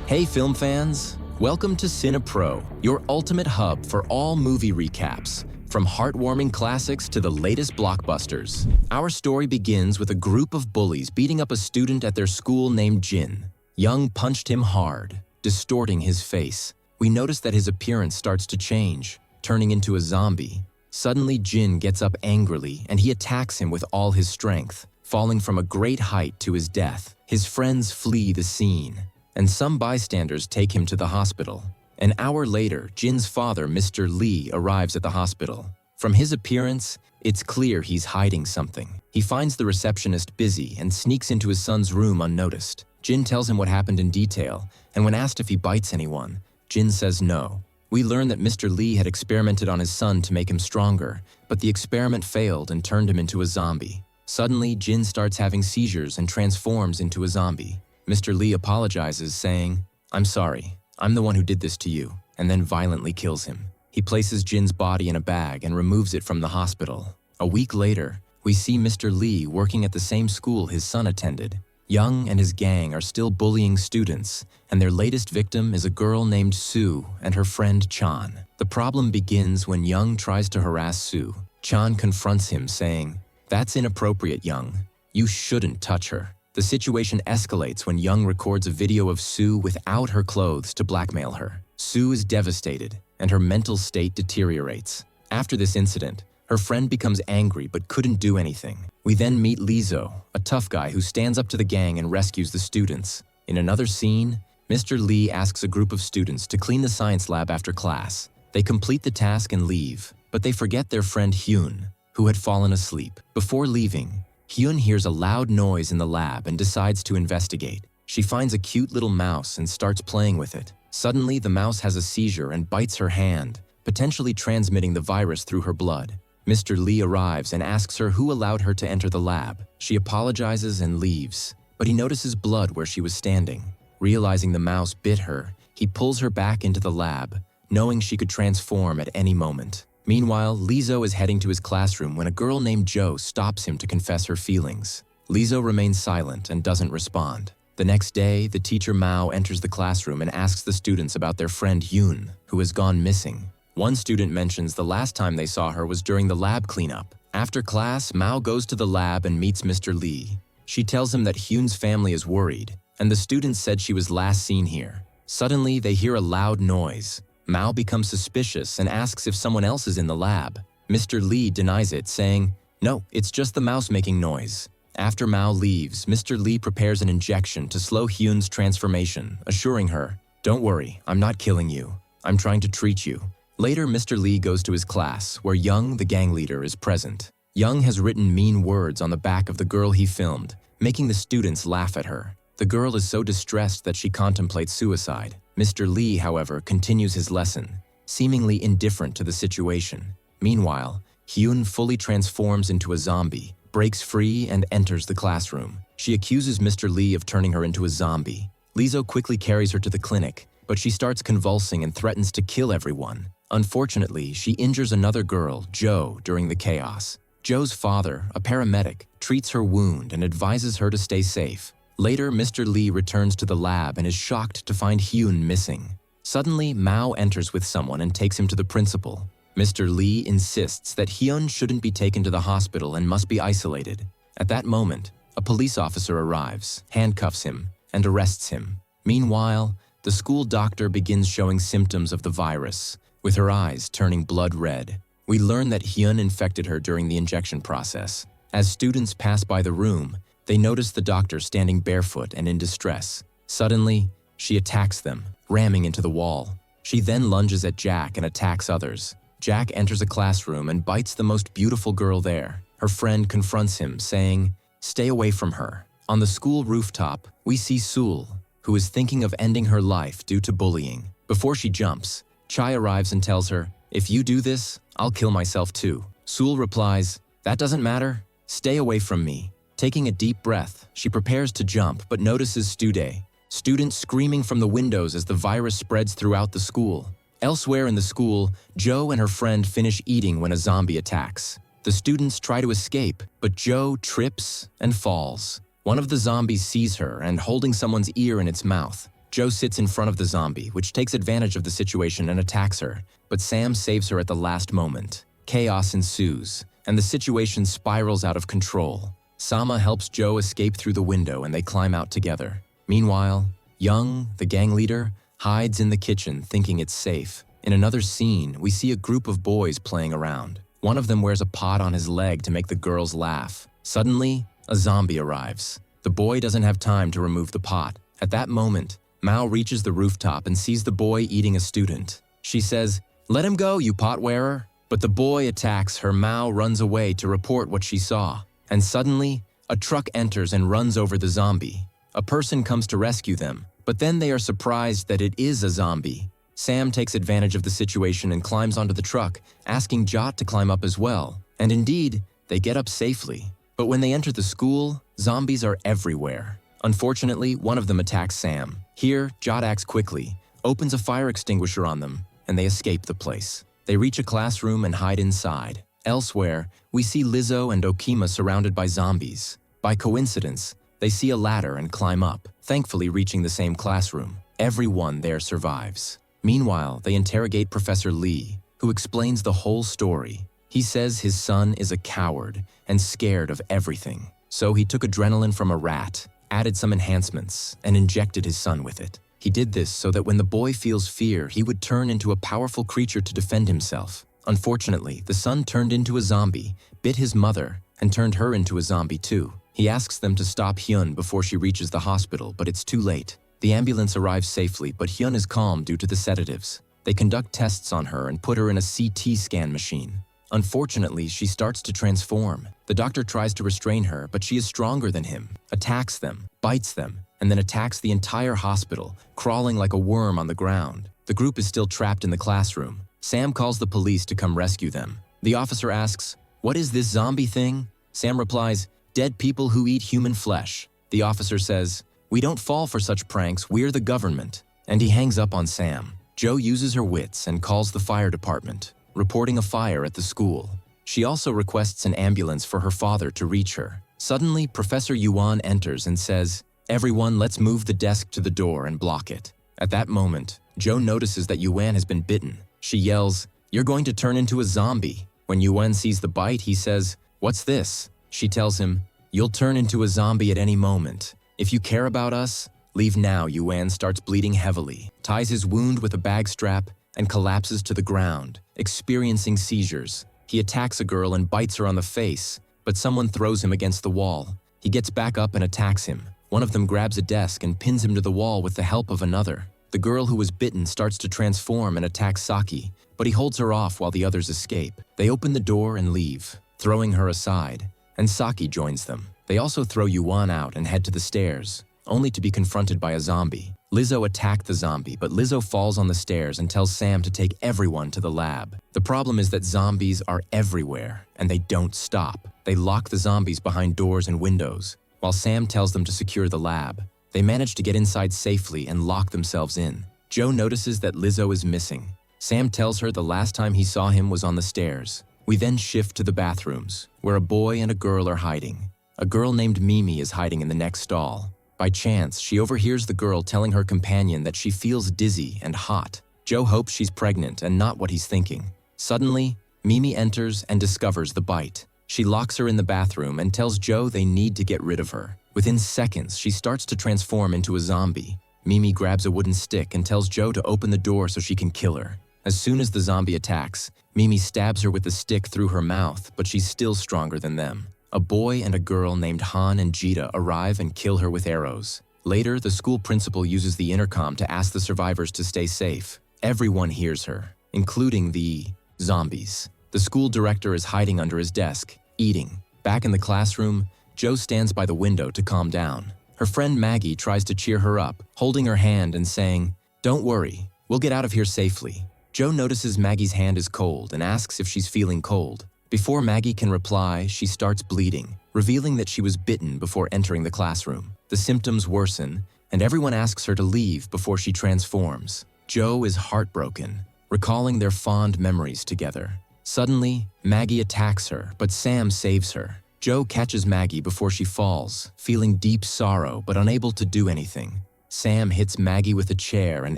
Hey film fans, welcome to CinePro, your ultimate hub for all movie recaps, from heartwarming classics to the latest blockbusters. Our story begins with a group of bullies beating up a student at their school named Jin. Young punched him hard, distorting his face. We notice that his appearance starts to change, turning into a zombie. Suddenly, Jin gets up angrily and he attacks him with all his strength, falling from a great height to his death. His friends flee the scene, and some bystanders take him to the hospital. An hour later, Jin's father, Mr. Lee, arrives at the hospital. From his appearance, it's clear he's hiding something. He finds the receptionist busy and sneaks into his son's room unnoticed. Jin tells him what happened in detail, and when asked if he bites anyone, Jin says no. We learn that Mr. Lee had experimented on his son to make him stronger, but the experiment failed and turned him into a zombie. Suddenly, Jin starts having seizures and transforms into a zombie. Mr. Lee apologizes, saying, "I'm sorry, I'm the one who did this to you," and then violently kills him. He places Jin's body in a bag and removes it from the hospital. A week later, we see Mr. Lee working at the same school his son attended. Young and his gang are still bullying students, and their latest victim is a girl named Sue and her friend Chan. The problem begins when Young tries to harass Sue. Chan confronts him, saying, "That's inappropriate, Young. You shouldn't touch her." The situation escalates when Young records a video of Sue without her clothes to blackmail her. Sue is devastated, and her mental state deteriorates. After this incident, her friend becomes angry but couldn't do anything. We then meet Lizzo, a tough guy who stands up to the gang and rescues the students. In another scene, Mr. Lee asks a group of students to clean the science lab after class. They complete the task and leave, but they forget their friend Hyun, who had fallen asleep. Before leaving, Hyun hears a loud noise in the lab and decides to investigate. She finds a cute little mouse and starts playing with it. Suddenly, the mouse has a seizure and bites her hand, potentially transmitting the virus through her blood. Mr. Lee arrives and asks her who allowed her to enter the lab. She apologizes and leaves, but he notices blood where she was standing. Realizing the mouse bit her, he pulls her back into the lab, knowing she could transform at any moment. Meanwhile, Lizzo is heading to his classroom when a girl named Jo stops him to confess her feelings. Lizzo remains silent and doesn't respond. The next day, the teacher Mao enters the classroom and asks the students about their friend Yoon, who has gone missing. One student mentions the last time they saw her was during the lab cleanup. After class, Mao goes to the lab and meets Mr. Lee. She tells him that Hyun's family is worried, and the students said she was last seen here. Suddenly, they hear a loud noise. Mao becomes suspicious and asks if someone else is in the lab. Mr. Lee denies it, saying, "No, it's just the mouse making noise." After Mao leaves, Mr. Lee prepares an injection to slow Hyun's transformation, assuring her, "Don't worry, I'm not killing you. I'm trying to treat you." Later, Mr. Lee goes to his class, where Young, the gang leader, is present. Young has written mean words on the back of the girl he filmed, making the students laugh at her. The girl is so distressed that she contemplates suicide. Mr. Lee, however, continues his lesson, seemingly indifferent to the situation. Meanwhile, Hyun fully transforms into a zombie, breaks free, and enters the classroom. She accuses Mr. Lee of turning her into a zombie. Lizzo quickly carries her to the clinic, but she starts convulsing and threatens to kill everyone. Unfortunately, she injures another girl, Jo, during the chaos. Jo's father, a paramedic, treats her wound and advises her to stay safe. Later, Mr. Lee returns to the lab and is shocked to find Hyun missing. Suddenly, Mao enters with someone and takes him to the principal. Mr. Lee insists that Hyun shouldn't be taken to the hospital and must be isolated. At that moment, a police officer arrives, handcuffs him, and arrests him. Meanwhile, the school doctor begins showing symptoms of the virus, with her eyes turning blood red. We learn that Hyun infected her during the injection process. As students pass by the room, they notice the doctor standing barefoot and in distress. Suddenly, she attacks them, ramming into the wall. She then lunges at Jack and attacks others. Jack enters a classroom and bites the most beautiful girl there. Her friend confronts him, saying, "Stay away from her." On the school rooftop, we see Sul, who is thinking of ending her life due to bullying. Before she jumps, Chai arrives and tells her, "If you do this, I'll kill myself too." Sul replies, "That doesn't matter. Stay away from me." Taking a deep breath, she prepares to jump but notices students screaming from the windows as the virus spreads throughout the school. Elsewhere in the school, Jo and her friend finish eating when a zombie attacks. The students try to escape, but Jo trips and falls. One of the zombies sees her and, holding someone's ear in its mouth, Joe sits in front of the zombie, which takes advantage of the situation and attacks her, but Sam saves her at the last moment. Chaos ensues, and the situation spirals out of control. Sama helps Joe escape through the window and they climb out together. Meanwhile, Young, the gang leader, hides in the kitchen thinking it's safe. In another scene, we see a group of boys playing around. One of them wears a pot on his leg to make the girls laugh. Suddenly, a zombie arrives. The boy doesn't have time to remove the pot. At that moment, Mao reaches the rooftop and sees the boy eating a student. She says, "Let him go, you pot wearer." But the boy attacks her. Mao runs away to report what she saw. And suddenly, a truck enters and runs over the zombie. A person comes to rescue them, but then they are surprised that it is a zombie. Sam takes advantage of the situation and climbs onto the truck, asking Jot to climb up as well. And indeed, they get up safely. But when they enter the school, zombies are everywhere. Unfortunately, one of them attacks Sam. Here, Jot acts quickly, opens a fire extinguisher on them, and they escape the place. They reach a classroom and hide inside. Elsewhere, we see Lizzo and Okima surrounded by zombies. By coincidence, they see a ladder and climb up, thankfully reaching the same classroom. Everyone there survives. Meanwhile, they interrogate Professor Lee, who explains the whole story. He says his son is a coward and scared of everything. So he took adrenaline from a rat, added some enhancements, and injected his son with it. He did this so that when the boy feels fear, he would turn into a powerful creature to defend himself. Unfortunately, the son turned into a zombie, bit his mother, and turned her into a zombie too. He asks them to stop Hyun before she reaches the hospital, but it's too late. The ambulance arrives safely, but Hyun is calm due to the sedatives. They conduct tests on her and put her in a CT scan machine. Unfortunately, she starts to transform. The doctor tries to restrain her, but she is stronger than him, attacks them, bites them, and then attacks the entire hospital, crawling like a worm on the ground. The group is still trapped in the classroom. Sam calls the police to come rescue them. The officer asks, "What is this zombie thing?" Sam replies, "Dead people who eat human flesh." The officer says, "We don't fall for such pranks, we're the government." And he hangs up on Sam. Joe uses her wits and calls the fire department, reporting a fire at the school. She also requests an ambulance for her father to reach her. Suddenly, Professor Yuan enters and says, "Everyone, let's move the desk to the door and block it." At that moment, Joe notices that Yuan has been bitten. She yells, "You're going to turn into a zombie." When Yuan sees the bite, he says, "What's this?" She tells him, "You'll turn into a zombie at any moment. If you care about us, leave now." Yuan starts bleeding heavily, ties his wound with a bag strap, and collapses to the ground, experiencing seizures. He attacks a girl and bites her on the face, but someone throws him against the wall. He gets back up and attacks him. One of them grabs a desk and pins him to the wall with the help of another. The girl who was bitten starts to transform and attack Saki, but he holds her off while the others escape. They open the door and leave, throwing her aside, and Saki joins them. They also throw Yuan out and head to the stairs, only to be confronted by a zombie. Lizzo attacked the zombie, but Lizzo falls on the stairs and tells Sam to take everyone to the lab. The problem is that zombies are everywhere, and they don't stop. They lock the zombies behind doors and windows, while Sam tells them to secure the lab. They manage to get inside safely and lock themselves in. Joe notices that Lizzo is missing. Sam tells her the last time he saw him was on the stairs. We then shift to the bathrooms, where a boy and a girl are hiding. A girl named Mimi is hiding in the next stall. By chance, she overhears the girl telling her companion that she feels dizzy and hot. Joe hopes she's pregnant and not what he's thinking. Suddenly, Mimi enters and discovers the bite. She locks her in the bathroom and tells Joe they need to get rid of her. Within seconds, she starts to transform into a zombie. Mimi grabs a wooden stick and tells Joe to open the door so she can kill her. As soon as the zombie attacks, Mimi stabs her with the stick through her mouth, but she's still stronger than them. A boy and a girl named Han and Jita arrive and kill her with arrows. Later, the school principal uses the intercom to ask the survivors to stay safe. Everyone hears her, including the zombies. The school director is hiding under his desk, eating. Back in the classroom, Joe stands by the window to calm down. Her friend Maggie tries to cheer her up, holding her hand and saying, "Don't worry, we'll get out of here safely." Joe notices Maggie's hand is cold and asks if she's feeling cold. Before Maggie can reply, she starts bleeding, revealing that she was bitten before entering the classroom. The symptoms worsen, and everyone asks her to leave before she transforms. Joe is heartbroken, recalling their fond memories together. Suddenly, Maggie attacks her, but Sam saves her. Joe catches Maggie before she falls, feeling deep sorrow but unable to do anything. Sam hits Maggie with a chair and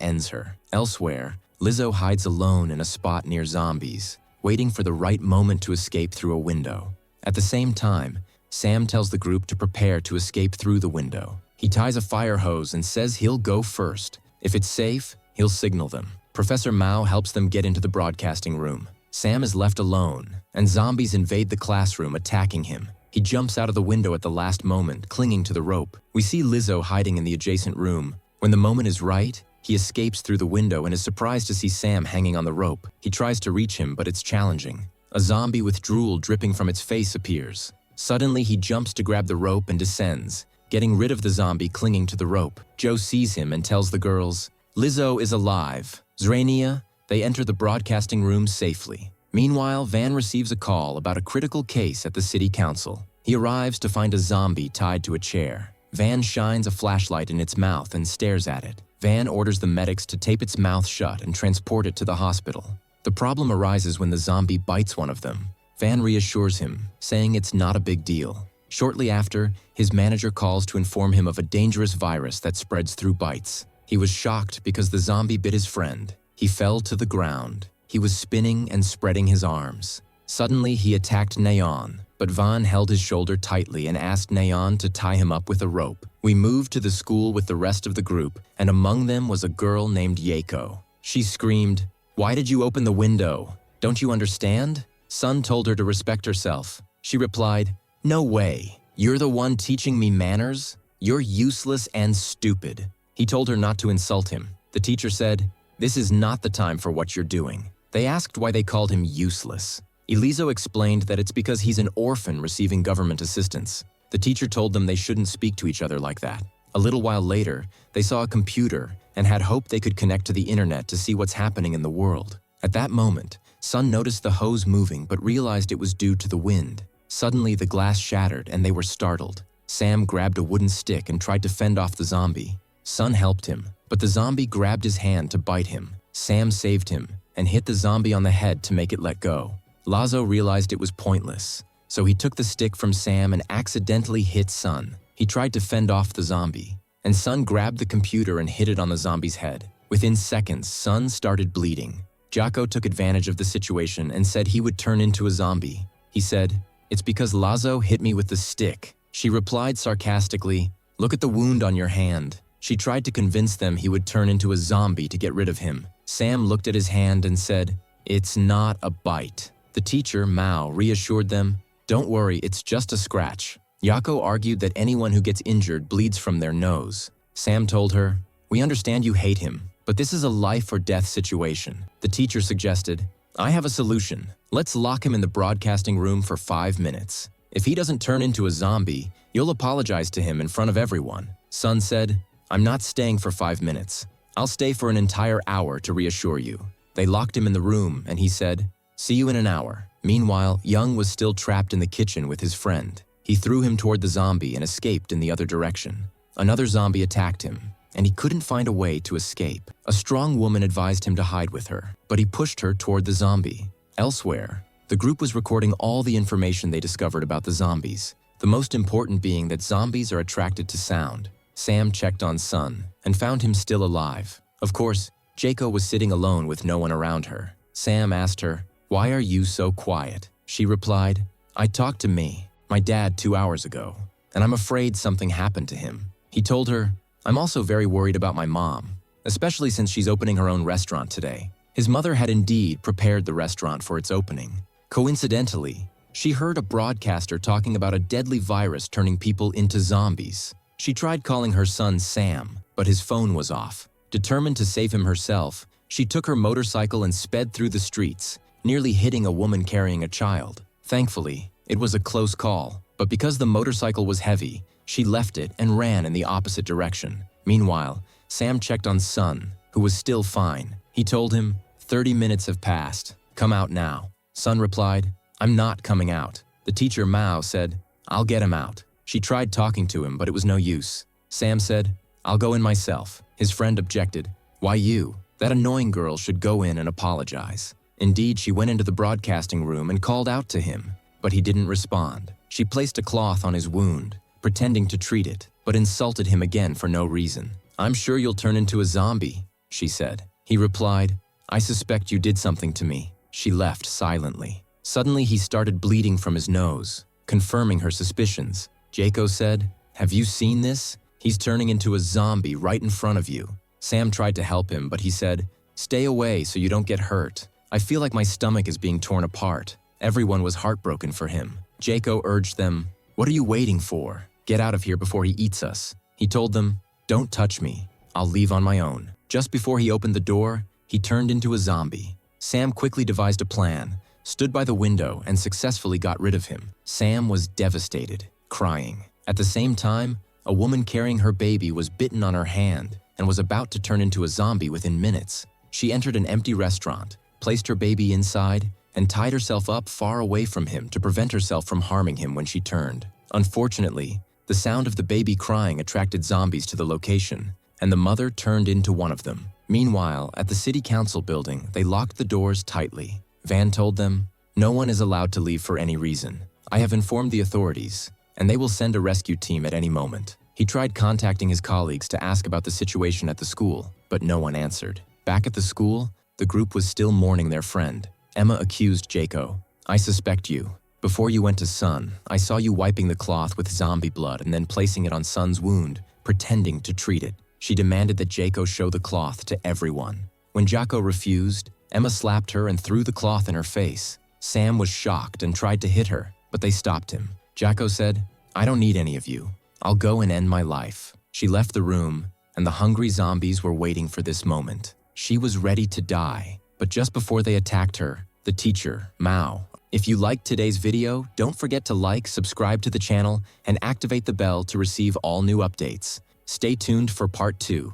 ends her. Elsewhere, Lizzo hides alone in a spot near zombies, waiting for the right moment to escape through a window. At the same time, Sam tells the group to prepare to escape through the window. He ties a fire hose and says he'll go first. If it's safe, he'll signal them. Professor Mao helps them get into the broadcasting room. Sam is left alone, and zombies invade the classroom, attacking him. He jumps out of the window at the last moment, clinging to the rope. We see Lizzo hiding in the adjacent room. When the moment is right, he escapes through the window and is surprised to see Sam hanging on the rope. He tries to reach him, but it's challenging. A zombie with drool dripping from its face appears. Suddenly, he jumps to grab the rope and descends, getting rid of the zombie clinging to the rope. Joe sees him and tells the girls, "Lizzo is alive." Zrania, they enter the broadcasting room safely. Meanwhile, Van receives a call about a critical case at the city council. He arrives to find a zombie tied to a chair. Van shines a flashlight in its mouth and stares at it. Van orders the medics to tape its mouth shut and transport it to the hospital. The problem arises when the zombie bites one of them. Van reassures him, saying it's not a big deal. Shortly after, his manager calls to inform him of a dangerous virus that spreads through bites. He was shocked because the zombie bit his friend. He fell to the ground. He was spinning and spreading his arms. Suddenly, he attacked Neon, but Van held his shoulder tightly and asked Neon to tie him up with a rope. We moved to the school with the rest of the group, and among them was a girl named Yako. She screamed, "Why did you open the window? Don't you understand?" Sun told her to respect herself. She replied, "No way. You're the one teaching me manners? You're useless and stupid." He told her not to insult him. The teacher said, "This is not the time for what you're doing." They asked why they called him useless. Elizo explained that it's because he's an orphan receiving government assistance. The teacher told them they shouldn't speak to each other like that. A little while later, they saw a computer and had hoped they could connect to the internet to see what's happening in the world. At that moment, Sun noticed the hose moving but realized it was due to the wind. Suddenly, the glass shattered and they were startled. Sam grabbed a wooden stick and tried to fend off the zombie. Sun helped him, but the zombie grabbed his hand to bite him. Sam saved him and hit the zombie on the head to make it let go. Lazo realized it was pointless, so he took the stick from Sam and accidentally hit Sun. He tried to fend off the zombie, and Sun grabbed the computer and hit it on the zombie's head. Within seconds, Sun started bleeding. Jocko took advantage of the situation and said he would turn into a zombie. He said, "It's because Lazo hit me with the stick." She replied sarcastically, "Look at the wound on your hand." She tried to convince them he would turn into a zombie to get rid of him. Sam looked at his hand and said, "It's not a bite." The teacher, Mao, reassured them, "Don't worry, it's just a scratch." Yako argued that anyone who gets injured bleeds from their nose. Sam told her, "We understand you hate him, but this is a life or death situation." The teacher suggested, "I have a solution. Let's lock him in the broadcasting room for 5 minutes. If he doesn't turn into a zombie, you'll apologize to him in front of everyone." Sun said, "I'm not staying for 5 minutes. I'll stay for an entire hour to reassure you." They locked him in the room and he said, "See you in an hour." Meanwhile, Young was still trapped in the kitchen with his friend. He threw him toward the zombie and escaped in the other direction. Another zombie attacked him, and he couldn't find a way to escape. A strong woman advised him to hide with her, but he pushed her toward the zombie. Elsewhere, the group was recording all the information they discovered about the zombies, the most important being that zombies are attracted to sound. Sam checked on Sun and found him still alive. Of course, Jaco was sitting alone with no one around her. Sam asked her, "Why are you so quiet?" She replied, "I talked to my dad 2 hours ago, and I'm afraid something happened to him." He told her, "I'm also very worried about my mom, especially since she's opening her own restaurant today." His mother had indeed prepared the restaurant for its opening. Coincidentally, she heard a broadcaster talking about a deadly virus turning people into zombies. She tried calling her son Sam, but his phone was off. Determined to save him herself, she took her motorcycle and sped through the streets, nearly hitting a woman carrying a child. Thankfully, it was a close call, but because the motorcycle was heavy, she left it and ran in the opposite direction. Meanwhile, Sam checked on Sun, who was still fine. He told him, 30 minutes have passed. Come out now." Sun replied, "I'm not coming out." The teacher, Mao, said, "I'll get him out." She tried talking to him, but it was no use. Sam said, "I'll go in myself." His friend objected, "Why you? That annoying girl should go in and apologize." Indeed, she went into the broadcasting room and called out to him, but he didn't respond. She placed a cloth on his wound, pretending to treat it, but insulted him again for no reason. "I'm sure you'll turn into a zombie," she said. He replied, "I suspect you did something to me." She left silently. Suddenly, he started bleeding from his nose, confirming her suspicions. Jaco said, "Have you seen this? He's turning into a zombie right in front of you." Sam tried to help him, but he said, "Stay away so you don't get hurt. I feel like my stomach is being torn apart." Everyone was heartbroken for him. Jaco urged them, "What are you waiting for? Get out of here before he eats us." He told them, "Don't touch me. I'll leave on my own." Just before he opened the door, he turned into a zombie. Sam quickly devised a plan, stood by the window, and successfully got rid of him. Sam was devastated, crying. At the same time, a woman carrying her baby was bitten on her hand and was about to turn into a zombie within minutes. She entered an empty restaurant, placed her baby inside, and tied herself up far away from him to prevent herself from harming him when she turned. Unfortunately, the sound of the baby crying attracted zombies to the location, and the mother turned into one of them. Meanwhile, at the city council building, they locked the doors tightly. Van told them, "No one is allowed to leave for any reason. I have informed the authorities, and they will send a rescue team at any moment." He tried contacting his colleagues to ask about the situation at the school, but no one answered. Back at the school, the group was still mourning their friend. Emma accused Jaco. "I suspect you. Before you went to Sun, I saw you wiping the cloth with zombie blood and then placing it on Sun's wound, pretending to treat it." She demanded that Jaco show the cloth to everyone. When Jaco refused, Emma slapped her and threw the cloth in her face. Sam was shocked and tried to hit her, but they stopped him. Jaco said, "I don't need any of you. I'll go and end my life." She left the room, and the hungry zombies were waiting for this moment. She was ready to die, but just before they attacked her, the teacher, Mao. If you liked today's video, don't forget to like, subscribe to the channel, and activate the bell to receive all new updates. Stay tuned for part 2.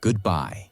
Goodbye.